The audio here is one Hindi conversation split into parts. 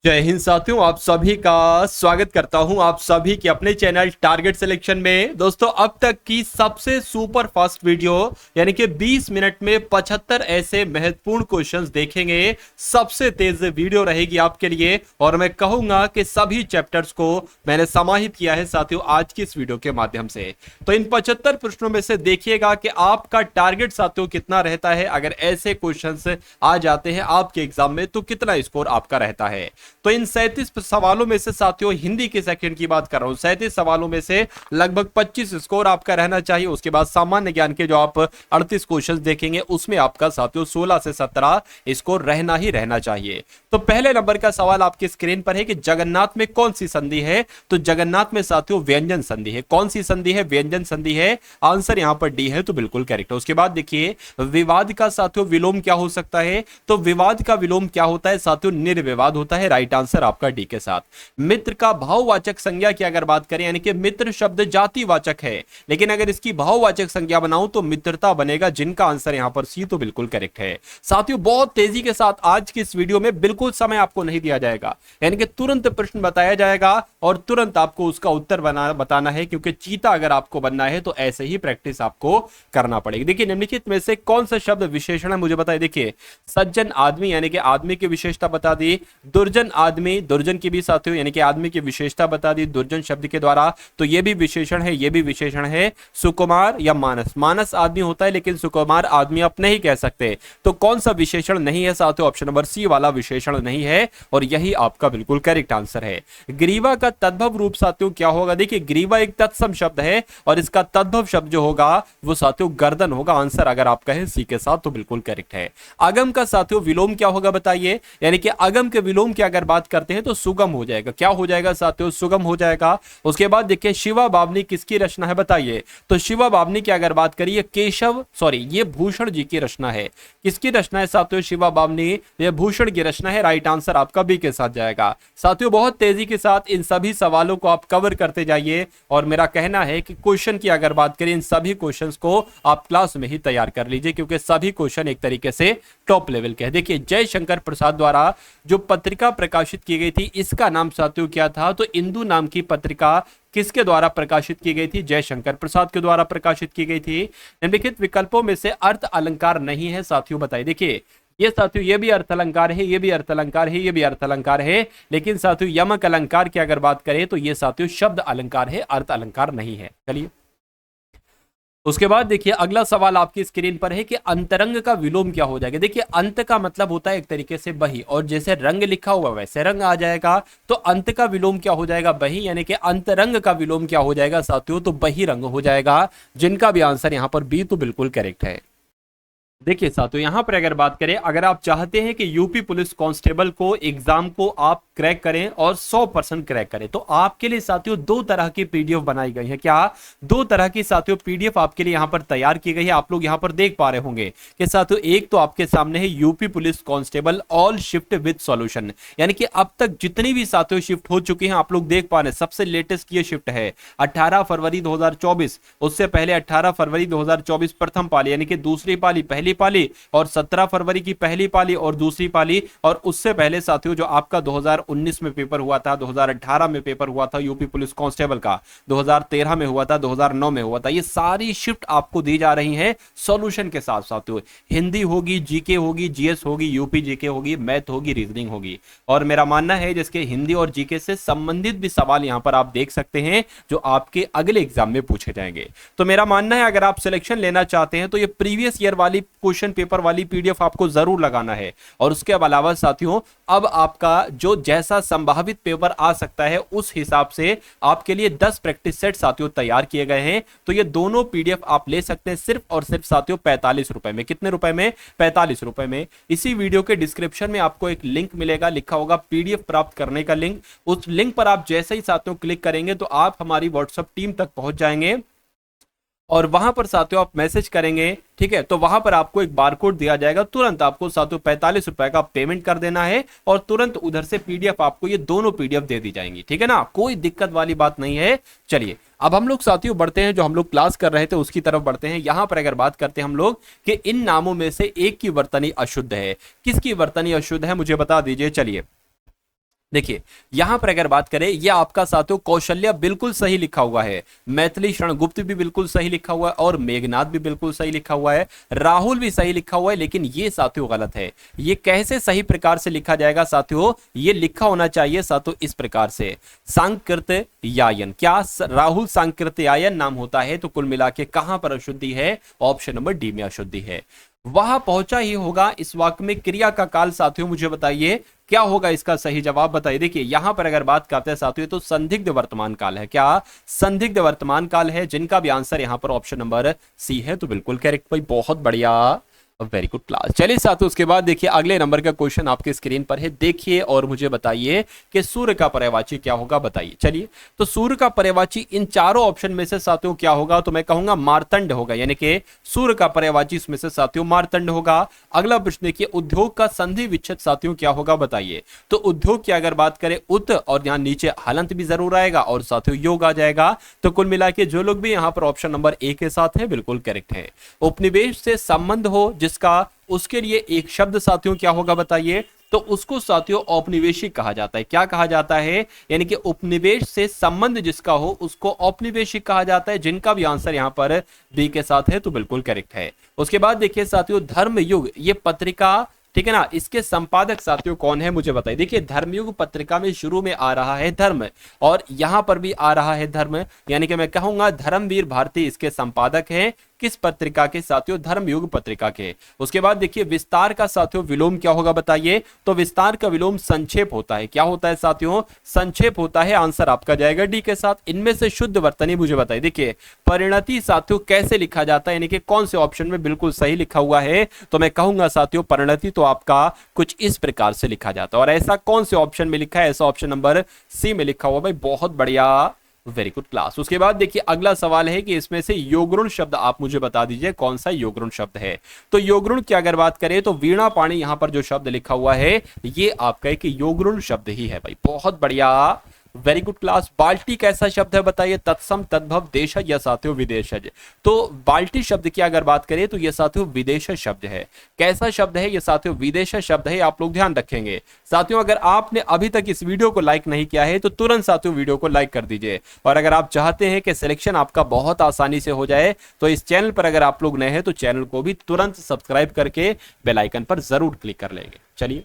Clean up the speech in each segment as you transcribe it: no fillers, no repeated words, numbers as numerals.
जय हिंद साथियों, आप सभी का स्वागत करता हूं आप सभी के अपने चैनल टारगेट सिलेक्शन में। दोस्तों, अब तक की सबसे सुपर फास्ट वीडियो यानी कि 20 मिनट में 75 ऐसे महत्वपूर्ण क्वेश्चंस देखेंगे। सबसे तेज वीडियो रहेगी आपके लिए और मैं कहूंगा कि सभी चैप्टर्स को मैंने समाहित किया है साथियों आज की इस वीडियो के माध्यम से। तो इन 75 प्रश्नों में से देखिएगा कि आपका टारगेट साथियों कितना रहता है। अगर ऐसे क्वेश्चंस आ जाते हैं आपके एग्जाम में तो कितना स्कोर आपका रहता है। तो इन 37 सवालों में से साथियों हिंदी के सेकंड की बात कर रहा हूं, 37 सवालों में से लगभग 25 स्कोर आपका रहना चाहिए। उसके बाद सामान्य ज्ञान के जो आप 38 क्वेश्चंस देखेंगे उसमें आपका साथियों 16 से 17 स्कोर रहना ही रहना चाहिए। तो पहले नंबर का सवाल आपकी स्क्रीन पर है कि जगन्नाथ में कौन सी संधि है। तो जगन्नाथ में साथियों व्यंजन संधि है। कौन सी संधि है? व्यंजन संधि है। आंसर यहां पर डी है, तो बिल्कुल करेक्ट है। उसके बाद देखिए विवाद का साथियों विलोम क्या हो सकता है। तो विवाद का विलोम क्या होता है साथियों? निर्विवाद होता है। राइट आंसर आपका डी के साथ। मित्र का भाववाचक संज्ञा की अगर बात करें यानी कि मित्र शब्द जातिवाचक है, लेकिन अगर इसकी भाववाचक संज्ञा बनाऊं तो मित्रता बनेगा, जिनका आंसर यहां पर सी, तो बिल्कुल करेक्ट है। साथियों बहुत तेजी के साथ आज की इस वीडियो में बिल्कुल समय आपको नहीं दिया जाएगा, यानी कि तुरंत प्रश्न बताया जाएगा और तुरंत आपको उसका उत्तर बताना है, क्योंकि चीता अगर आपको बनना है तो ऐसे ही प्रैक्टिस आपको करना पड़ेगी। देखिए निम्नलिखित में से कौन सा शब्द विशेषण है मुझे बताइए। देखिए सज्जन आदमी यानी कि आदमी की विशेषता बता दी। दुर्जन आदमी, दुर्जन की भी साथियों यानी कि आदमी की विशेषता बता दी दुर्जन शब्द के द्वारा, तो ये भी विशेषण है, ये भी विशेषण है। सुकुमार या मानस, मानस आदमी होता है लेकिन सुकुमार आदमी आप नहीं कह सकते। तो कौन सा विशेषण नहीं है साथियों? ऑप्शन नंबर सी वाला विशेषण नहीं है और यही आपका बिल्कुल करेक्ट आंसर है। ग्रीवा का तद्भव रूप साथियों क्या होगा? देखिए ग्रीवा एक तत्सम शब्द है और इसका तद्भव शब्द जो होगा वो साथियों गर्दन होगा। आंसर अगर आप कहें सी के साथ तो बिल्कुल करेक्ट है। अगम का साथियों विलोम क्या होगा बताइए। यानी कि अगम के विलोम की अगर बात करते हैं तो सुगम हो जाएगा। क्या हो जाएगा साथियों? सुगम हो जाएगा। उसके बाद देखिए शिवा बावनी किसकी रचना है बताइए। तो शिवा बावनी की अगर बात करिए ये भूषण जी की रचना है। किसकी रचना है साथियों? शिवा बावनी, ये भूषण की रचना है। राइट आंसर आपका बी के साथ जाएगा। साथियों बहुत तेजी के साथ इन सभी सवालों को आप कवर करते जाइए और मेरा कहना है कि क्वेश्चन की अगर बात करें इन सभी क्वेश्चंस को आप क्लास में ही तैयार कर लीजिए, क्योंकि सभी क्वेश्चन एक तरीके से टॉप लेवल के हैं। देखिए जयशंकर प्रसाद द्वारा जो पत्रिका प्रकाशित की गई थी इसका नाम साथियों क्या था? तो इंदु नाम की पत्रिका किसके द्वारा प्रकाशित की गई थी? जयशंकर प्रसाद के द्वारा प्रकाशित की गई थी। निम्नलिखित विकल्पों में से अर्थ अलंकार नहीं है साथियों बताइए। देखिए ये साथियों ये भी अर्थ अलंकार है, ये भी अर्थ अलंकार है, ये भी अर्थ अलंकार है, लेकिन साथियों यमक अलंकार की अगर बात करें तो ये साथियों शब्द अलंकार है, अर्थ अलंकार नहीं है। चलिए उसके बाद देखिए अगला सवाल आपकी स्क्रीन पर है कि अंतरंग का विलोम क्या हो जाएगा। देखिए अंत का मतलब होता है एक तरीके से बही, और जैसे रंग लिखा हुआ वैसे रंग आ जाएगा। तो अंत का विलोम क्या हो जाएगा? बही, यानी कि अंतरंग का विलोम क्या हो जाएगा साथियों? तो बही रंग हो जाएगा, जिनका भी आंसर यहां पर बी तो बिल्कुल करेक्ट है। देखिए साथियों यहां पर अगर बात करें, अगर आप चाहते हैं कि यूपी पुलिस कांस्टेबल को एग्जाम को आप क्रैक करें और 100% क्रैक करें, तो आपके लिए साथियों दो तरह की पीडीएफ बनाई गई है। क्या? दो तरह की साथियों पीडीएफ आपके लिए यहां पर तैयार की गई है। आप लोग यहां पर देख पा रहे होंगे कि साथियों एक तो आपके सामने है UP police constable all shift with solution, यानी कि अब तक जितनी भी साथियों शिफ्ट हो चुकी हैं आप लोग देख पा रहे हैं। सबसे लेटेस्ट ये शिफ्ट है 18 फरवरी 2024, उससे पहले 18 फरवरी 2024 प्रथम पाली यानी कि दूसरी पाली, पहली पाली, और 17 फरवरी की पहली पाली और दूसरी पाली, और उससे पहले साथियों जो आपका 2019 में पेपर हुआ था, 2018 में पेपर हुआ था यूपी पुलिस कांस्टेबल का, 2013 में हुआ था, 2009 में हुआ था। ये सारी शिफ्ट आपको दी जा रही है सॉल्यूशन के साथ साथियों। हिंदी होगी, जीके होगी, जीएस होगी, यूपी जीके होगी, मैथ होगी, रीजनिंग होगी। और मेरा मानना है जिसके हिंदी और जीके से संबंधित भी सवाल यहां पर आप देख सकते हैं जो आपके अगले एग्जाम में पूछे जाएंगे। तो मेरा मानना है अगर आप सिलेक्शन लेना चाहते हैं तो ये प्रीवियस ईयर वाली क्वेश्चन पेपर वाली पीडीएफ आपको जरूर लगाना है। और उसके अलावा साथियों अब आपका जो जैसा संभावित पेपर आ सकता है उस हिसाब से आपके लिए 10 प्रैक्टिस सेट साथियों तैयार किए गए हैं। तो ये दोनों पीडीएफ आप ले सकते हैं सिर्फ और सिर्फ साथियों 45 रुपए में। कितने रुपए में? 45 रुपए में। इसी वीडियो के डिस्क्रिप्शन में आपको एक लिंक मिलेगा, लिखा होगा पीडीएफ प्राप्त करने का लिंक। उस लिंक पर आप जैसे ही साथियों क्लिक करेंगे तो आप हमारी व्हाट्सएप टीम तक पहुंच जाएंगे और वहां पर साथियों आप मैसेज करेंगे, ठीक है, तो वहां पर आपको एक बारकोड दिया जाएगा। तुरंत आपको साथियों 45 रुपए का पेमेंट कर देना है और तुरंत उधर से पीडीएफ आपको ये दोनों पीडीएफ दे दी जाएंगी, ठीक है ना, कोई दिक्कत वाली बात नहीं है। चलिए अब हम लोग साथियों बढ़ते हैं, जो हम लोग क्लास कर रहे थे उसकी तरफ बढ़ते हैं। यहां पर अगर बात करते हैं हम लोग कि इन नामों में से एक की वर्तनी अशुद्ध है। किसकी वर्तनी अशुद्ध है मुझे बता दीजिए। चलिए देखिए यहां पर अगर बात करें, ये आपका साथियों कौशल्या बिल्कुल सही लिखा हुआ है, मैथिली शरण गुप्त भी बिल्कुल सही लिखा हुआ है, और मेघनाथ भी बिल्कुल सही लिखा हुआ है, राहुल भी सही लिखा हुआ है, लेकिन ये साथियों गलत है। ये कैसे सही प्रकार से लिखा जाएगा साथियों, ये लिखा होना चाहिए साथियों इस प्रकार से, सांकृत यायन। क्या राहुल सांकृत यायन नाम होता है? तो कुल मिला के कहां पर अशुद्धि है? ऑप्शन नंबर डी में अशुद्धि है। वह पहुंचा ही होगा, इस वाक्य में क्रिया का काल साथियों मुझे बताइए क्या होगा इसका सही जवाब बताइए। देखिए यहां पर अगर बात करते हैं साथियों तो संदिग्ध वर्तमान काल है। क्या संदिग्ध वर्तमान काल है? जिनका भी आंसर यहां पर ऑप्शन नंबर सी है, तो बिल्कुल करेक्ट भाई, बहुत बढ़िया, वेरी गुड क्लास। चलिए साथियों उसके बाद देखिए अगले नंबर का क्वेश्चन आपके स्क्रीन पर है, देखिए और मुझे बताइए कि सूर्य का पर्यायवाची क्या होगा, बताइए। चलिए तो सूर्य का पर्यायवाची इन चारों ऑप्शन में से साथियों क्या होगा? तो मैं कहूंगा मार्तंड होगा, यानी कि सूर्य का पर्यायवाची इसमें से साथियों मार्तंड होगा। अगला प्रश्न देखिए, उद्योग का संधि विच्छेद साथियों क्या होगा, बताइए। तो उद्योग की अगर बात करें उत और यहां नीचे हलंत भी जरूर आएगा और साथियों योग आ जाएगा। तो कुल मिला के जो लोग भी यहां पर ऑप्शन नंबर ए के साथ है बिल्कुल करेक्ट है। उपनिवेश से संबंध हो जिसका, उसके लिए एक शब्द साथियों क्या होगा बताइए। तो उसको साथियों औपनिवेशिक कहा जाता है। क्या कहा जाता है? यानी कि उपनिवेश से संबंध जिसका हो उसको औपनिवेशिक कहा जाता है। जिनका भी आंसर यहां पर बी के साथ है तो बिल्कुल करेक्ट है। उसके बाद देखिए साथियों धर्मयुग ये पत्रिका, ठीक है ना, इसके संपादक साथियों कौन है मुझे बताइए। देखिए धर्मयुग पत्रिका में शुरू में आ रहा है धर्म, और यहां पर भी आ रहा है धर्म, यानी कि मैं कहूंगा धर्मवीर भारती इसके संपादक हैं। किस पत्रिका के साथियों? धर्मयुग पत्रिका के। उसके बाद देखिए विस्तार का साथियों विलोम क्या होगा बताइए। तो विस्तार का विलोम संक्षेप होता है। क्या होता है साथियों? संक्षेप होता है। आंसर आपका जाएगा डी के साथ। इनमें से शुद्ध वर्तनी मुझे बताइए। देखिए परिणति साथियों कैसे लिखा जाता है, यानी कि कौन से ऑप्शन में बिल्कुल सही लिखा हुआ है? तो मैं कहूंगा साथियों परिणति तो आपका कुछ इस प्रकार से लिखा जाता है। और ऐसा कौन से ऑप्शन में लिखा है? ऐसा ऑप्शन नंबर सी में लिखा हुआ। भाई बहुत बढ़िया, वेरी गुड क्लास। उसके बाद देखिए अगला सवाल है कि इसमें से योगरुण शब्द आप मुझे बता दीजिए कौन सा योगरुण शब्द है। तो योगरुण की अगर बात करें तो वीणा पाणी यहां पर जो शब्द लिखा हुआ है ये आपका एक योगरुण शब्द ही है। भाई बहुत बढ़िया, वेरी गुड क्लास। बाल्टी कैसा शब्द है बताइए। तत्सम तद्भव देशज या साथियों विदेशज। तो बाल्टी शब्द की अगर बात करें तो ये साथियों विदेशज शब्द है। कैसा शब्द है ये साथियों? विदेशज शब्द है। आप लोग ध्यान रखेंगे साथियों। अगर आपने अभी तक इस वीडियो को लाइक नहीं किया है तो तुरंत साथियों वीडियो को लाइक कर दीजिए। और अगर आप चाहते हैं कि सिलेक्शन आपका बहुत आसानी से हो जाए तो इस चैनल पर अगर आप लोग नए हैं तो चैनल को भी तुरंत सब्सक्राइब करके बेल आइकन पर जरूर क्लिक कर लेंगे। चलिए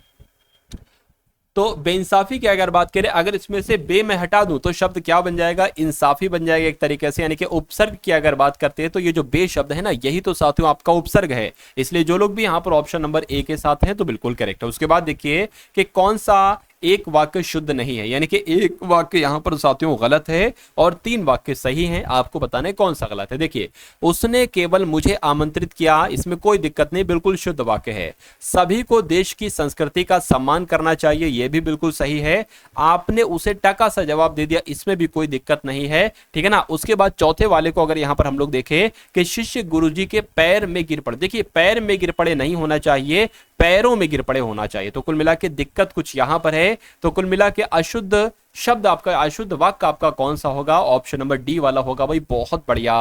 तो बेइंसाफी की अगर बात करें, अगर इसमें से बे में हटा दूं तो शब्द क्या बन जाएगा? इंसाफी बन जाएगा एक तरीके से। यानी कि उपसर्ग की अगर बात करते हैं तो ये जो बे शब्द है ना यही तो साथियों आपका उपसर्ग है। इसलिए जो लोग भी यहां पर ऑप्शन नंबर ए के साथ हैं तो बिल्कुल करेक्ट है। उसके बाद देखिए कि कौन सा एक वाक्य शुद्ध नहीं है, यानी कि एक वाक्य यहां पर साथियों गलत है और 3 वाक्य सही हैं। आपको बताना है कौन सा गलत है। देखिए उसने केवल मुझे आमंत्रित किया, इसमें कोई दिक्कत नहीं, बिल्कुल शुद्ध वाक्य है। सभी को देश की संस्कृति का सम्मान करना चाहिए, यह भी बिल्कुल सही है। आपने उसे टका सा जवाब दे दिया, इसमें भी कोई दिक्कत नहीं है, ठीक है ना। उसके बाद चौथे वाले को अगर यहां पर हम लोग देखें कि शिष्य गुरुजी के पैर में गिर पड़े, देखिए पैर में गिर पड़े नहीं होना चाहिए, पैरों में गिर पड़े होना चाहिए। तो कुल मिला के दिक्कत कुछ यहां पर है। तो कुल मिला के अशुद्ध शब्द आपका, अशुद्ध वाक्य आपका कौन सा होगा? ऑप्शन नंबर डी वाला होगा। भाई बहुत बढ़िया,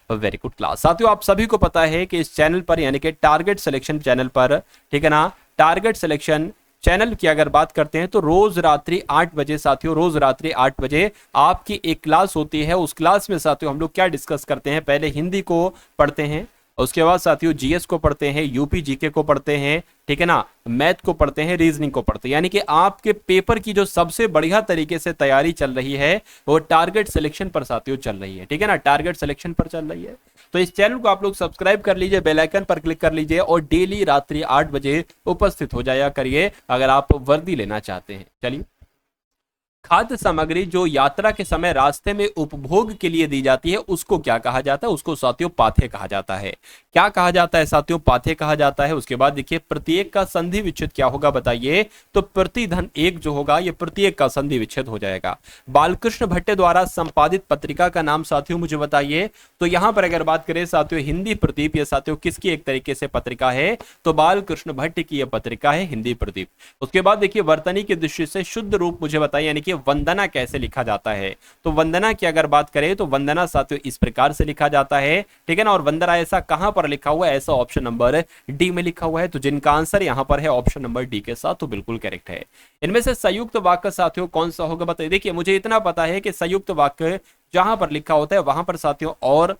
वेरी गुड क्लास। साथियों आप सभी को पता है कि इस चैनल पर यानी कि टारगेट सिलेक्शन चैनल पर, ठीक है ना, टारगेट सिलेक्शन चैनल की अगर बात करते हैं तो रोज रात्रि 8 बजे साथियों, रोज रात्रि 8 बजे आपकी एक क्लास होती है। उस क्लास में साथियों हम लोग क्या डिस्कस करते हैं? पहले हिंदी को पढ़ते हैं, उसके बाद साथियों जीएस को पढ़ते हैं, यूपी जीके को पढ़ते हैं, ठीक है ना, मैथ को पढ़ते हैं, रीजनिंग को पढ़ते हैं। यानी कि आपके पेपर की जो सबसे बढ़िया तरीके से तैयारी चल रही है वो टारगेट सिलेक्शन पर साथियों चल रही है, ठीक है ना, टारगेट सिलेक्शन पर चल रही है। तो इस चैनल को आप लोग सब्सक्राइब कर लीजिए, बेल आइकन पर क्लिक कर लीजिए और डेली रात्रि 8 बजे उपस्थित हो जाया करिए अगर आप वर्दी लेना चाहते हैं। चलिए खाद्य सामग्री जो यात्रा के समय रास्ते में उपभोग के लिए दी जाती है उसको क्या कहा जाता है? उसको साथियों पाथेय कहा जाता है। क्या कहा जाता है साथियों? पाथेय कहा जाता है। उसके बाद देखिए प्रत्येक का संधि विच्छेद क्या होगा बताइए। तो प्रतिधन एक जो होगा ये प्रत्येक का संधि विच्छेद हो जाएगा। बालकृष्ण भट्टे द्वारा संपादित पत्रिका का नाम साथियों मुझे बताइए। तो यहां पर अगर बात करें साथियों हिंदी प्रदीप, ये साथियों किसकी एक तरीके से पत्रिका है? तो बालकृष्ण भट्ट की यह पत्रिका है हिंदी प्रदीप। उसके बाद देखिए वर्तनी की दृष्टि से शुद्ध रूप मुझे बताइए, यानी कि वंदना कैसे लिखा जाता है। तो वंदना की अगर बात करें तो वंदना साथियों इस प्रकार से लिखा जाता है, ठीक है ना। और वंदना ऐसा कहां पर लिखा हुआ है, ऐसा ऑप्शन नंबर डी में लिखा हुआ है। तो जिनका आंसर यहां पर है ऑप्शन नंबर डी के साथ, तो बिल्कुल करेक्ट है। इनमें से संयुक्त वाक्य साथियों कौन सा होगा बताइए। देखिए मुझे इतना पता है कि संयुक्त वाक्य जहां पर लिखा होता है वहां पर साथियों और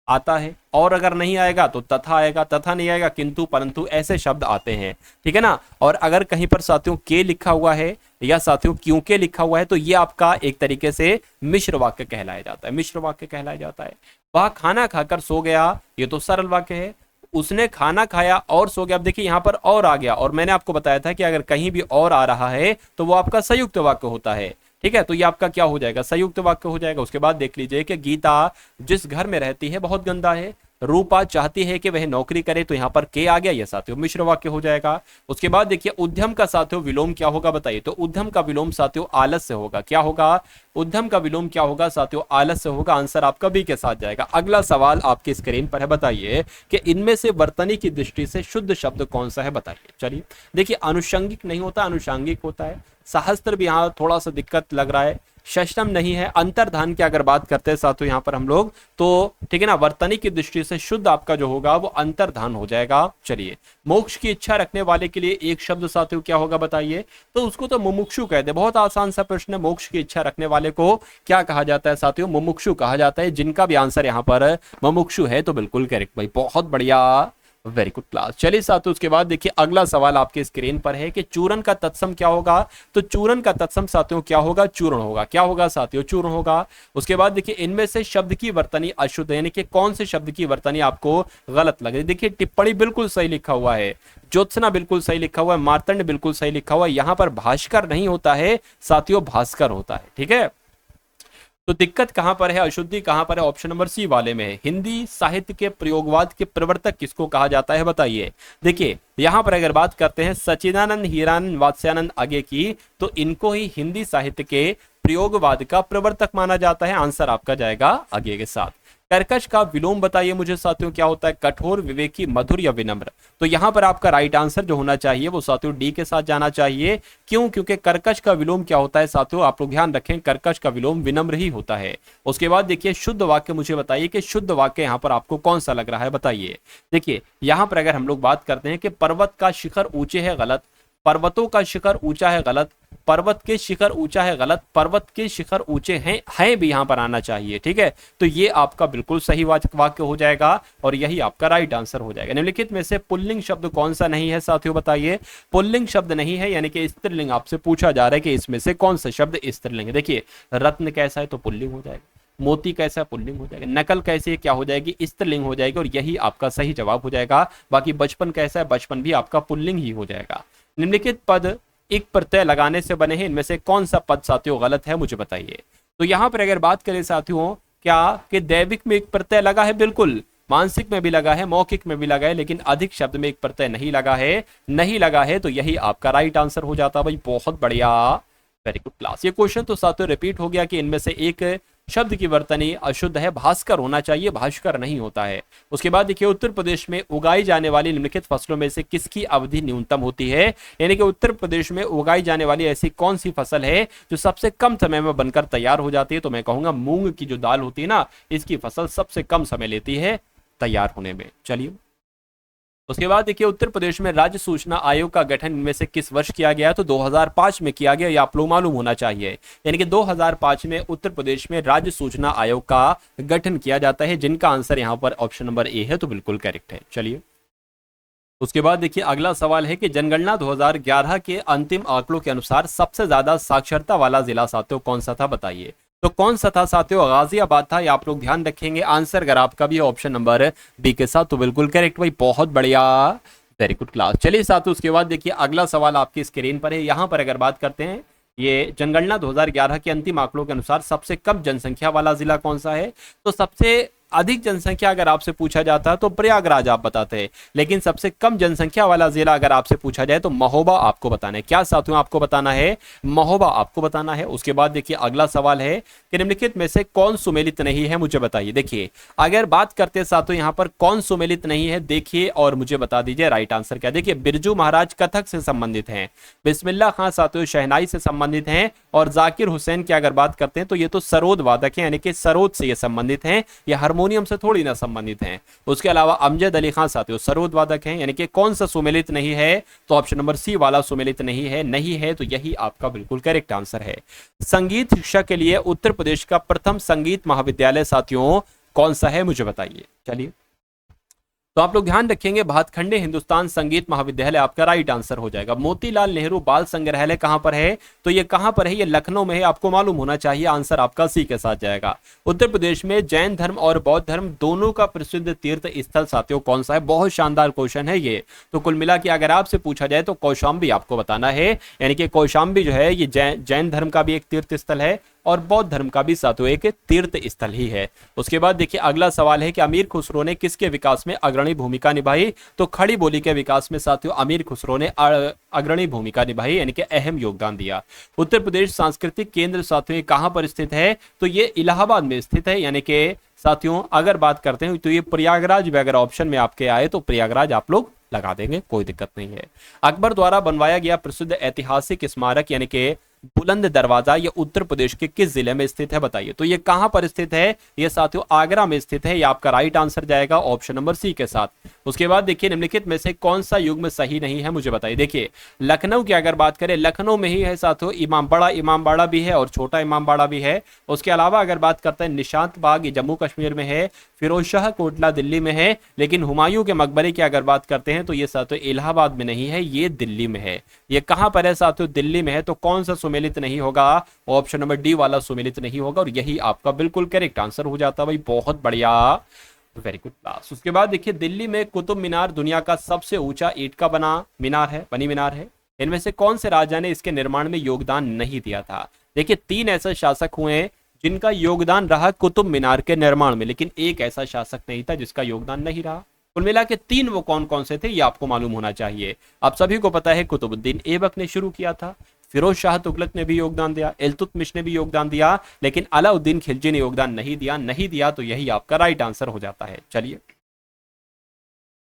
आता है, और अगर नहीं आएगा तो तथा आएगा, तथा नहीं आएगा किंतु परंतु ऐसे शब्द आते हैं, ठीक है ना। और अगर कहीं पर साथियों के लिखा हुआ है या साथियों क्योंकि लिखा हुआ है तो ये आपका एक तरीके से मिश्र वाक्य कहलाया जाता है, मिश्र वाक्य कहलाया जाता है। वह खाना खाकर सो गया, ये तो सरल वाक्य है। उसने खाना खाया और सो गया, अब देखिए यहां पर और आ गया, और मैंने आपको बताया था कि अगर कहीं भी और आ रहा है तो वो आपका संयुक्त वाक्य होता है, ठीक है। तो ये आपका क्या हो जाएगा, संयुक्त वाक्य हो जाएगा। उसके बाद देख लीजिए कि गीता जिस घर में रहती है बहुत गंदा है, रूपा चाहती है कि वह नौकरी करे, तो यहां पर के आ गया, ये साथियों मिश्र वाक्य हो जाएगा। उसके बाद देखिए उद्यम का साथियों विलोम क्या होगा बताइए। तो उद्यम का विलोम साथियों आलस्य होगा, क्या होगा, उद्यम का विलोम क्या होगा साथियों, आलस्य होगा। आंसर आपका बी के साथ जाएगा। अगला सवाल आपके स्क्रीन पर है, बताइए कि इनमें से वर्तनी की दृष्टि से शुद्ध शब्द कौन सा है बताइए। चलिए देखिए अनुषंगिक नहीं होता, अनुषांगिक होता है। सहस्त्र भी यहाँ थोड़ा सा दिक्कत लग रहा है, षष्टम नहीं है। अंतर्धान की अगर बात करते हैं साथियों यहाँ पर हम लोग, तो ठीक है ना, वर्तनी की दृष्टि से शुद्ध आपका जो होगा वो अंतर्धान हो जाएगा। चलिए मोक्ष की इच्छा रखने वाले के लिए एक शब्द साथियों क्या होगा बताइए। तो उसको तो मुमुक्षु कहते हैं, बहुत आसान सा प्रश्न है। मोक्ष की इच्छा रखने वाले को क्या कहा जाता है साथियों, मुमुक्षु कहा जाता है। जिनका भी आंसर यहाँ पर मुमुक्षु है तो बिल्कुल करेक्ट भाई, बहुत बढ़िया, वेरी गुड क्लास। चलिए साथियों उसके बाद देखिए अगला सवाल आपके स्क्रीन पर है कि चूरन का तत्सम क्या होगा। तो चूरन का तत्सम साथियों क्या होगा, चूर्ण होगा। क्या होगा साथियों, चूर्ण होगा। उसके बाद देखिए इनमें से शब्द की वर्तनी अशुद्ध, यानी कि कौन से शब्द की वर्तनी आपको गलत लगे। देखिए टिप्पणी बिल्कुल सही लिखा हुआ है, ज्योत्सना बिल्कुल सही लिखा हुआ है, मार्तंड बिल्कुल सही लिखा हुआ है। यहां पर भास्कर नहीं होता है साथियों, भास्कर होता है, ठीक है। तो दिक्कत कहां पर है, अशुद्धि कहां पर है, ऑप्शन नंबर सी वाले में है। हिंदी साहित्य के प्रयोगवाद के प्रवर्तक किसको कहा जाता है बताइए। देखिए यहां पर अगर बात करते हैं सच्चिदानंद हीरानंद वात्स्यानंद आगे की, तो इनको ही हिंदी साहित्य के प्रयोगवाद का प्रवर्तक माना जाता है। आंसर आपका जाएगा आगे के साथ। कर्कश का विलोम बताइए मुझे साथियों क्या होता है, कठोर, विवेकी, मधुर या विनम्र। तो यहां पर आपका राइट आंसर जो होना चाहिए वो साथियों डी के साथ जाना चाहिए। क्यों, क्योंकि कर्कश का विलोम क्या होता है साथियों, आप लोग ध्यान रखें, कर्कश का विलोम विनम्र ही होता है। उसके बाद देखिए शुद्ध वाक्य मुझे बताइए कि शुद्ध वाक्य यहां पर आपको कौन सा लग रहा है बताइए। देखिए यहां पर अगर हम लोग बात करते हैं कि पर्वत का शिखर ऊंचे है, गलत। पर्वतों का शिखर ऊंचा है, गलत। पर्वत के शिखर ऊंचा है, गलत। पर्वत के शिखर ऊंचे हैं भी यहां पर आना चाहिए, ठीक है। तो ये आपका बिल्कुल सही वाक्य हो जाएगा और यही आपका राइट आंसर हो जाएगा। निम्नलिखित में से पुल्लिंग शब्द कौन सा नहीं है साथियों बताइए। पुल्लिंग शब्द नहीं है, यानी कि स्त्रीलिंग आपसे पूछा जा रहा है कि इसमें से कौन सा शब्द स्त्रीलिंग है। देखिए रत्न कैसा है तो पुल्लिंग हो जाएगा, मोती कैसा है पुल्लिंग हो जाएगा, नकल कैसी है क्या हो जाएगी, स्त्रीलिंग हो जाएगी, और यही आपका सही जवाब हो जाएगा। बाकी बचपन कैसा है, बचपन भी आपका पुल्लिंग ही हो जाएगा। निम्नलिखित पद एक प्रत्यय लगाने से बने हैं, इनमें से कौन सा पद साथियों गलत है मुझे बताइए। तो यहां पर अगर बात करें साथियों क्या कि दैविक में एक प्रत्यय लगा है, बिल्कुल। मानसिक में भी लगा है, मौखिक में भी लगा है, लेकिन अधिक शब्द में एक प्रत्यय नहीं लगा है, नहीं लगा है। तो यही आपका राइट आंसर हो जाता भाई, बहुत बढ़िया, वेरी गुड क्लास। ये क्वेश्चन तो साथियों रिपीट हो गया कि इनमें से एक शब्द की वर्तनी अशुद्ध है, भास्कर होना चाहिए, भास्कर नहीं होता है। उसके बाद देखिए उत्तर प्रदेश में उगाई जाने वाली निम्नलिखित फसलों में से किसकी अवधि न्यूनतम होती है। यानी कि उत्तर प्रदेश में उगाई जाने वाली ऐसी कौन सी फसल है जो सबसे कम समय में बनकर तैयार हो जाती है। तो मैं कहूंगा मूंग की जो दाल होती है ना, इसकी फसल सबसे कम समय लेती है तैयार होने में। चलिए उसके बाद देखिए उत्तर प्रदेश में राज्य सूचना आयोग का गठन इनमें से किस वर्ष किया गया। तो 2005 में किया गया, ये आप लोग मालूम होना चाहिए। यानी कि 2005 में उत्तर प्रदेश में राज्य सूचना आयोग का गठन किया जाता है, जिनका आंसर यहां पर ऑप्शन नंबर ए है, तो बिल्कुल करेक्ट है। चलिए उसके बाद देखिए अगला सवाल है कि जनगणना 2011 के अंतिम आंकड़ों के अनुसार सबसे ज्यादा साक्षरता वाला जिला साथियों कौन सा था बताइए। तो कौन सा था साथियों, गाजियाबाद था। ये आप लोग ध्यान रखेंगे। आंसर अगर आपका भी ऑप्शन नंबर बी के साथ, तो बिल्कुल करेक्ट भाई, बहुत बढ़िया, वेरी गुड क्लास। चलिए साथियों उसके बाद देखिए अगला सवाल आपकी स्क्रीन पर है। यहां पर अगर बात करते हैं ये जनगणना 2011 के अंतिम आंकड़ों के अनुसार सबसे कम जनसंख्या वाला जिला कौन सा है। तो सबसे अधिक जनसंख्या अगर आपसे पूछा जाता है तो प्रयागराज आप बताते हैं, लेकिन सबसे कम जनसंख्या वाला जिला अगर आपसे पूछा जाए तो महोबा आपको बताना है। क्या साथियों आपको बताना है? महोबा आपको बताना है। उसके बाद देखिए अगला सवाल है कि निम्नलिखित में से कौन सुमेलित नहीं है, मुझे बताइए। देखिए अगर बात करते हैं साथियों यहां पर कौन सुमेलित नहीं है, देखिए और मुझे बता दीजिए राइट आंसर क्या। देखिए बिरजू महाराज कथक से संबंधित हैं, बिस्मिल्लाह खां साथियों शहनाई से संबंधित हैं, और जाकिर हुसैन की अगर बात करते हैं तो ये तो सरोद वादक है, यानी कि सरोद से ये संबंधित हैं, ये हारमोनियम से थोड़ी ना संबंधित हैं। उसके अलावा अमजद अली खान साथियों सरोद वादक हैं, यानी कि कौन सा सुमेलित नहीं है, तो ऑप्शन नंबर सी वाला सुमेलित नहीं है। नहीं है तो यही आपका बिल्कुल करेक्ट आंसर है। संगीत शिक्षा के लिए उत्तर प्रदेश का प्रथम संगीत महाविद्यालय साथियों कौन सा है, मुझे बताइए। चलिए तो आप लोग ध्यान रखेंगे भातखंडे हिंदुस्तान संगीत महाविद्यालय आपका राइट आंसर हो जाएगा। मोतीलाल नेहरू बाल संग्रहालय कहां पर है, तो ये कहां पर है, ये लखनऊ में है, आपको मालूम होना चाहिए। आंसर आपका सी के साथ जाएगा। उत्तर प्रदेश में जैन धर्म और बौद्ध धर्म दोनों का प्रसिद्ध तीर्थ स्थल साथियों कौन सा है, बहुत शानदार क्वेश्चन है ये। तो कुल मिला के अगर आपसे पूछा जाए तो कौशाम्बी आपको बताना है, यानी कि कौशाम्बी जो है ये जैन धर्म का भी एक तीर्थ स्थल है और बौद्ध धर्म का भी साथियों एक तीर्थ स्थल ही है। उसके बाद देखिए अगला सवाल है कि अमीर खुसरो ने किसके विकास में अग्रणी भूमिका निभाई, तो खड़ी बोली के विकास में साथियों अमीर खुसरो ने अग्रणी भूमिका निभाई, यानी कि अहम योगदान दिया। उत्तर प्रदेश सांस्कृतिक केंद्र साथियों कहां पर स्थित है, तो ये इलाहाबाद में स्थित है, यानी कि साथियों अगर बात करते हैं तो ये प्रयागराज में अगर ऑप्शन में आपके आए तो प्रयागराज आप लोग लगा देंगे, कोई दिक्कत नहीं है। अकबर द्वारा बनवाया गया प्रसिद्ध ऐतिहासिक स्मारक यानी कि बुलंद दरवाजा ये उत्तर प्रदेश के किस जिले में स्थित है, बताइए। तो ये कहां पर स्थित है, ये साथियों आगरा में स्थित है, ये आपका राइट आंसर जाएगा ऑप्शन नंबर सी के साथ। उसके बाद देखिए निम्नलिखित में से कौन सा युग्म सही नहीं है, मुझे बताइए। देखिए लखनऊ की अगर बात करें, लखनऊ में ही है साथियों इमामबाड़ा भी है और छोटा इमामबाड़ा भी है। उसके अलावा अगर बात करते हैं निशांत बाग ये जम्मू कश्मीर में है, फिरोजशाह कोटला दिल्ली में है, लेकिन हुमायूं के मकबरे की अगर बात करते हैं तो ये साथियों इलाहाबाद में नहीं है, ये दिल्ली में है। ये कहां पर है साथियों, दिल्ली में है। तो कौन सा सुमेलित नहीं होगा, ऑप्शन नंबर डी वाला सुमेलित नहीं होगा, और यही आपका बिल्कुल करेक्ट आंसर हो जाता है भाई, बहुत बढ़िया, वेरी गुड क्लास। उसके बाद देखिए दिल्ली में कुतुब मीनार दुनिया का सबसे ऊंचा ईंट का बनी मीनार है। इनमें से कौन से राजा ने इसके निर्माण में योगदान नहीं दिया था। देखिए 3 ऐसे शासक हुए जिनका योगदान रहा कुतुब मीनार के निर्माण में, लेकिन एक ऐसा शासक नहीं था जिसका योगदान नहीं रहा। कुल मिला के 3 वो कौन कौन से थे ये आपको मालूम होना चाहिए। आप सभी को पता है कुतुबुद्दीन ऐबक ने शुरू किया था, फिरोज शाह तुगलक ने भी योगदान दिया, इल्तुतमिश ने भी योगदान दिया, लेकिन अलाउद्दीन खिलजी ने योगदान नहीं दिया, तो यही आपका राइट आंसर हो जाता है। चलिए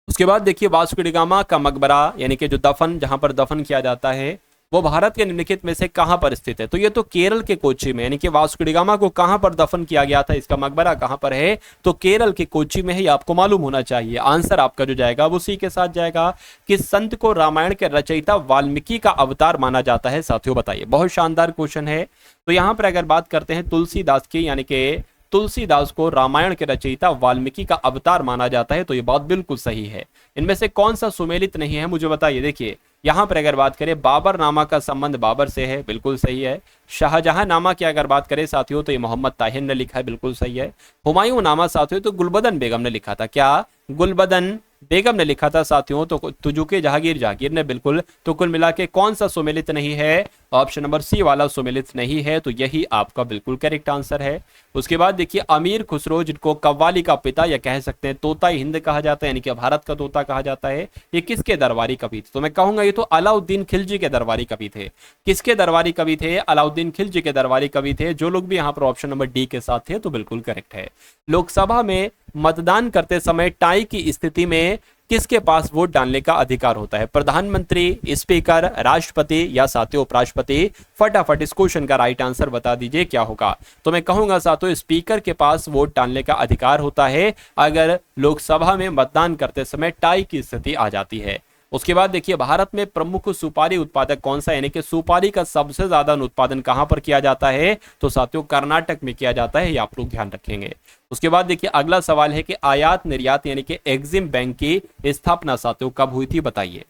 उसके बाद देखिए वास्को डी गामा का मकबरा यानी कि जो दफन जहां पर दफन किया जाता है वो भारत के निम्नलिखित में से कहां पर स्थित है, तो ये तो केरल के कोच्चि में, यानी कि वास्को डी गामा को कहां पर दफन किया गया था, इसका मकबरा कहां पर है, तो केरल के कोच्चि में ही आपको मालूम होना चाहिए। आंसर आपका जो जाएगा वो सी के साथ जाएगा। किस संत को रामायण के रचयिता वाल्मीकि का अवतार माना जाता है, साथियों बताइए, बहुत शानदार क्वेश्चन है। तो यहां पर अगर बात करते हैं तुलसीदास की, यानी कि तुलसीदास को रामायण के रचयिता वाल्मीकि का अवतार माना जाता है, तो ये बात बिल्कुल सही है। इनमें से कौन सा सुमेलित नहीं है, मुझे बताइए। देखिए यहां पर अगर बात करें बाबर नामा का संबंध बाबर से है, बिल्कुल सही है। शाहजहां नामा की अगर बात करें साथियों तो ये मोहम्मद ताहिर ने लिखा है, बिल्कुल सही है। हुमायूं नामा साथियों तो गुलबदन बेगम ने लिखा था, क्या गुलबदन बेगम ने लिखा था साथियों, तो तुजुके जहांगीर ने, बिल्कुल। तो कुल मिला के कौन सा सुमेलित नहीं है, ऑप्शन नंबर सी वाला सुमेलित नहीं है, तो यही आपका बिल्कुल करेक्ट आंसर है। उसके बाद देखिए अमीर खुसरो जिनको कव्वाली का पिता या कह सकते हैं तोता हिंद कहा जाता है, यानी कि भारत का तोता कहा जाता है, ये किसके दरबारी कवि थे, तो मैं कहूंगा ये तो अलाउद्दीन खिलजी के दरबारी कवि थे। किसके दरबारी कवि थे, अलाउद्दीन खिलजी के दरबारी कवि थे। जो लोग भी यहाँ पर ऑप्शन नंबर डी के साथ थे तो बिल्कुल करेक्ट है। लोकसभा में मतदान करते समय टाई की स्थिति में किसके पास वोट डालने का अधिकार होता है, प्रधानमंत्री, स्पीकर, राष्ट्रपति या साथियों उपराष्ट्रपति। फटाफट इस क्वेश्चन का राइट आंसर बता दीजिए क्या होगा, तो मैं कहूंगा साथियों स्पीकर के पास वोट डालने का अधिकार होता है अगर लोकसभा में मतदान करते समय टाई की स्थिति आ जाती है। उसके बाद देखिए भारत में प्रमुख सुपारी उत्पादक कौन सा, यानी कि सुपारी का सबसे ज्यादा उत्पादन कहां पर किया जाता है, तो साथियों कर्नाटक में किया जाता है, ये आप लोग ध्यान रखेंगे। उसके बाद देखिए अगला सवाल है कि आयात निर्यात यानी कि एग्जिम बैंक की स्थापना साथियों कब हुई थी, बताइए।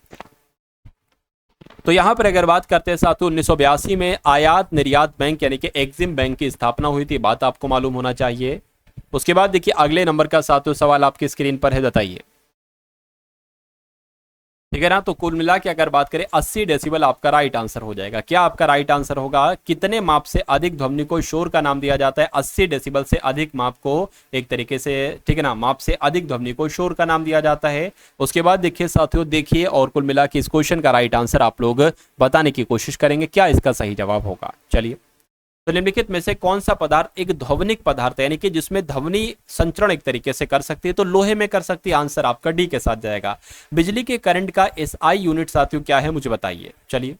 तो यहां पर अगर बात करते हैं साथियों 1982 में आयात निर्यात बैंक यानी कि एग्जिम बैंक की स्थापना हुई थी, बात आपको मालूम होना चाहिए। उसके बाद देखिए अगले नंबर का साथियों सवाल आपकी स्क्रीन पर है, बताइए। ठीक है ना। तो कुल मिला के अगर बात करें 80 डेसिबल आपका राइट आंसर हो जाएगा। क्या आपका राइट आंसर होगा? कितने माप से अधिक ध्वनि को शोर का नाम दिया जाता है? 80 डेसिबल से अधिक माप को एक तरीके से, ठीक है ना, माप से अधिक ध्वनि को शोर का नाम दिया जाता है। उसके बाद देखिए साथियों, देखिए और कुल मिला के इस क्वेश्चन का राइट आंसर आप लोग बताने की कोशिश करेंगे, क्या इसका सही जवाब होगा। चलिए, तो निम्नलिखित में से कौन सा पदार्थ एक ध्वनिक पदार्थ है, यानी कि जिसमें ध्वनि संचरण एक तरीके से कर सकती है? तो लोहे में कर सकती है। आंसर आपका डी के साथ जाएगा। बिजली के करंट का एसआई यूनिट साथियों क्या है, मुझे बताइए। चलिए,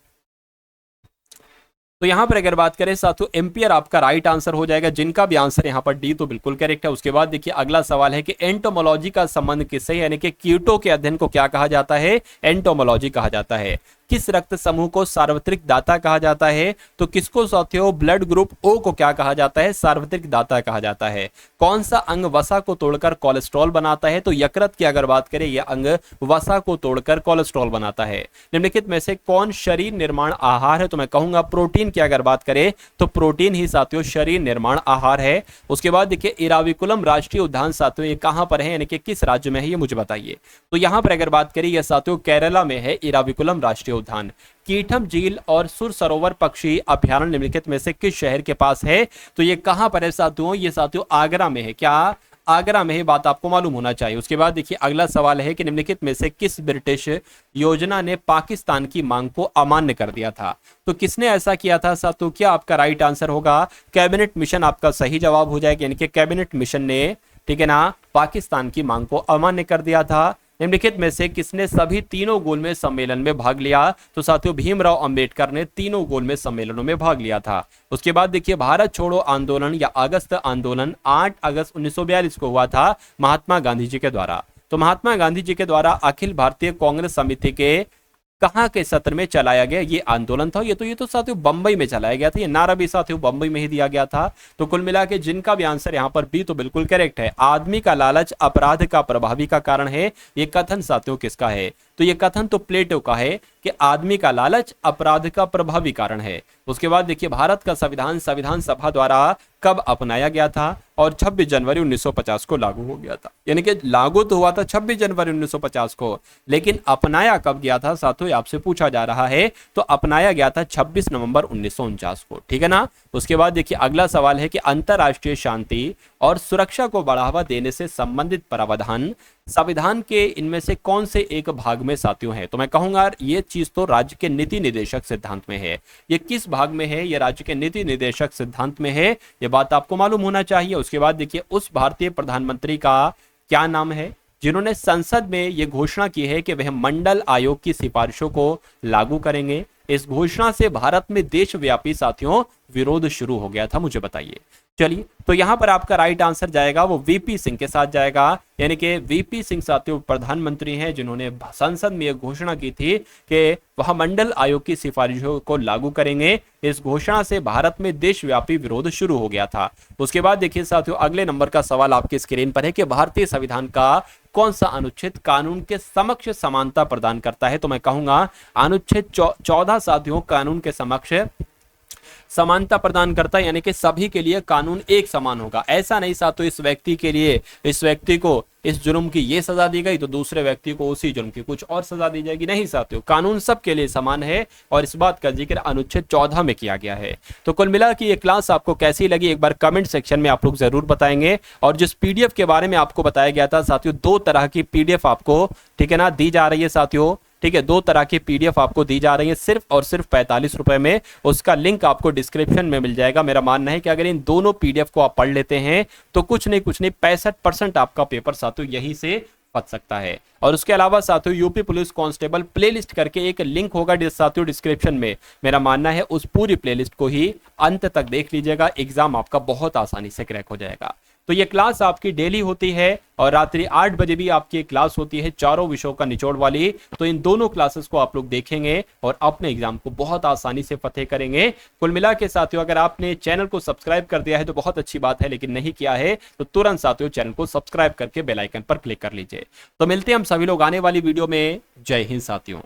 तो यहां पर अगर बात करें साथियों, एम्पियर आपका राइट आंसर हो जाएगा। जिनका भी आंसर यहां पर डी तो बिल्कुल करेक्ट है। उसके बाद देखिए अगला सवाल है कि एंटोमोलॉजी का संबंध किससे, यानी कि कीटों के अध्ययन को क्या कहा जाता है? एंटोमोलॉजी कहा जाता है। किस रक्त समूह को सार्वत्रिक दाता कहा जाता है? तो किसको साथियों? ब्लड ग्रुप ओ को क्या कहा जाता है? सार्वत्रिक दाता कहा जाता है। कौन सा अंग वसा को तोड़कर कोलेस्ट्रॉल बनाता है? तो यकृत की अगर बात करें, यह अंग वसा को तोड़कर कोलेस्ट्रॉल बनाता है। निम्नलिखित में से कौन शरीर निर्माण आहार है? तो मैं कहूंगा प्रोटीन की अगर बात करें तो प्रोटीन ही साथियों शरीर निर्माण आहार है। उसके बाद देखिए इराविकुलम राष्ट्रीय उद्यान साथियों ये कहां पर है, यानी कि किस राज्य में है, ये मुझे बताइए। तो यहां पर अगर बात करें, यह साथियों केरला में है, इराविकुलम राष्ट्रीय उद्यान। कीठम झील और सुर सरोवर पक्षी अभ्यारण्य निम्नलिखित में से किस शहर के पास है? तो ये कहां पर है साथियों? ये साथियों आगरा में है। क्या आगरा में ही? बात आपको मालूम होना चाहिए। उसके बाद देखिए अगला सवाल है कि निम्नलिखित में से किस ब्रिटिश योजना ने पाकिस्तान की मांग को अमान्य कर दिया था? तो किसने ऐसा किया था साथियों? क्या आपका राइट आंसर होगा कैबिनेट मिशन आपका सही जवाब हो जाएगा, यानी कि कैबिनेट मिशन ने, ठीक है ना, पाकिस्तान की मांग को अमान्य कर दिया था। निम्नलिखित में से किसने सभी तीनों गोलमेज सम्मेलन में भाग लिया? तो साथियों भीमराव अंबेडकर ने तीनों गोलमेज सम्मेलनों में भाग लिया था। उसके बाद देखिए भारत छोड़ो आंदोलन या अगस्त आंदोलन 8 अगस्त 1942 को हुआ था महात्मा गांधी जी के द्वारा। तो महात्मा गांधी जी के द्वारा अखिल भारतीय कांग्रेस समिति के कहाँ के सत्र में चलाया गया ये आंदोलन था? ये तो साथियों बंबई में चलाया गया था। ये नारा भी साथियों बंबई में ही दिया गया था। तो कुल मिला के जिनका भी आंसर यहाँ पर बी तो बिल्कुल करेक्ट है। आदमी का लालच अपराध का प्रभावी का कारण है, ये कथन साथियों किसका है? तो ये कथन तो प्लेटो का है कि आदमी का लालच अपराध का प्रभावी कारण है। उसके बाद देखिए भारत का संविधान संविधान सभा द्वारा कब अपनाया गया था? और 26 जनवरी 1950 को लागू हो गया था। यानी कि लागू तो हुआ था 26 जनवरी 1950 को, लेकिन अपनाया कब गया था साथियों? आपसे पूछा जा रहा है। तो अपनाया गया था 26 नवंबर 1949 को, ठीक है ना। उसके बाद देखिए अगला सवाल है कि अंतरराष्ट्रीय शांति और सुरक्षा को बढ़ावा देने से संबंधित प्रावधान संविधान के इनमें से कौन से एक भाग में साथियों है? तो मैं कहूंगा ये चीज तो राज्य के नीति निर्देशक सिद्धांत में है। ये किस भाग में है? ये राज्य के नीति निर्देशक सिद्धांत में है। ये बात आपको मालूम होना चाहिए। उसके बाद देखिए उस भारतीय प्रधानमंत्री का क्या नाम है जिन्होंने संसद में यह घोषणा की है कि वह मंडल आयोग की सिफारिशों को लागू करेंगे? इस घोषणा से भारत में देशव्यापी साथियों विरोध शुरू हो गया था, मुझे बताइए। चलिए, तो यहां पर आपका राइट आंसर जाएगा वो वीपी सिंह के साथ जाएगा। यानी कि वीपी सिंह साथियों प्रधानमंत्री हैं जिन्होंने संसद में यह घोषणा की थी कि वह मंडल आयोग की सिफारिशों को लागू करेंगे। इस घोषणा से भारत में देशव्यापी विरोध शुरू हो गया था। उसके बाद देखिए साथियों अगले नंबर का सवाल आपकी स्क्रीन पर है कि भारतीय संविधान का कौन सा अनुच्छेद कानून के समक्ष समानता प्रदान करता है? तो मैं कहूंगा अनुच्छेद 14 साथियों कानून के समक्ष समानता प्रदान करता है, यानी कि सभी के लिए कानून एक समान होगा। ऐसा नहीं साथियों इस व्यक्ति के लिए, इस व्यक्ति को इस जुर्म की ये सजा दी गई तो दूसरे व्यक्ति को उसी जुर्म की कुछ और सजा दी जाएगी। नहीं साथियों, कानून सबके लिए समान है और इस बात का जिक्र अनुच्छेद 14 में किया गया है। तो कुल मिला कि ये क्लास आपको कैसी लगी एक बार कमेंट सेक्शन में आप लोग जरूर बताएंगे। और जिस पीडीएफ के बारे में आपको बताया गया था साथियों, 2 तरह की पीडीएफ आपको, ठीक है ना, दी जा रही है साथियों। ठीक है, 2 तरह की पीडीएफ आपको दी जा रही है सिर्फ और सिर्फ 45 रुपए में। उसका लिंक आपको डिस्क्रिप्शन में मिल जाएगा। मेरा मानना है कि अगर इन दोनों पीडीएफ को आप पढ़ लेते हैं तो कुछ नहीं 65% आपका पेपर साथियों यहीं से बच सकता है। और उसके अलावा साथियों यूपी पुलिस कांस्टेबल प्लेलिस्ट करके एक लिंक होगा साथियों डिस्क्रिप्शन में। मेरा मानना है उस पूरी प्लेलिस्ट को ही अंत तक देख लीजिएगा, एग्जाम आपका बहुत आसानी से क्रैक हो जाएगा। तो ये क्लास आपकी डेली होती है और रात्रि 8 बजे भी आपकी क्लास होती है चारों विषयों का निचोड़ वाली। तो इन दोनों क्लासेस को आप लोग देखेंगे और अपने एग्जाम को बहुत आसानी से फतेह करेंगे। कुल मिला के साथियों अगर आपने चैनल को सब्सक्राइब कर दिया है तो बहुत अच्छी बात है, लेकिन नहीं किया है तो तुरंत साथियों चैनल को सब्सक्राइब करके बेल आइकन पर क्लिक कर लीजिए। तो मिलते हैं हम सभी लोग आने वाली वीडियो में। जय हिंद साथियों।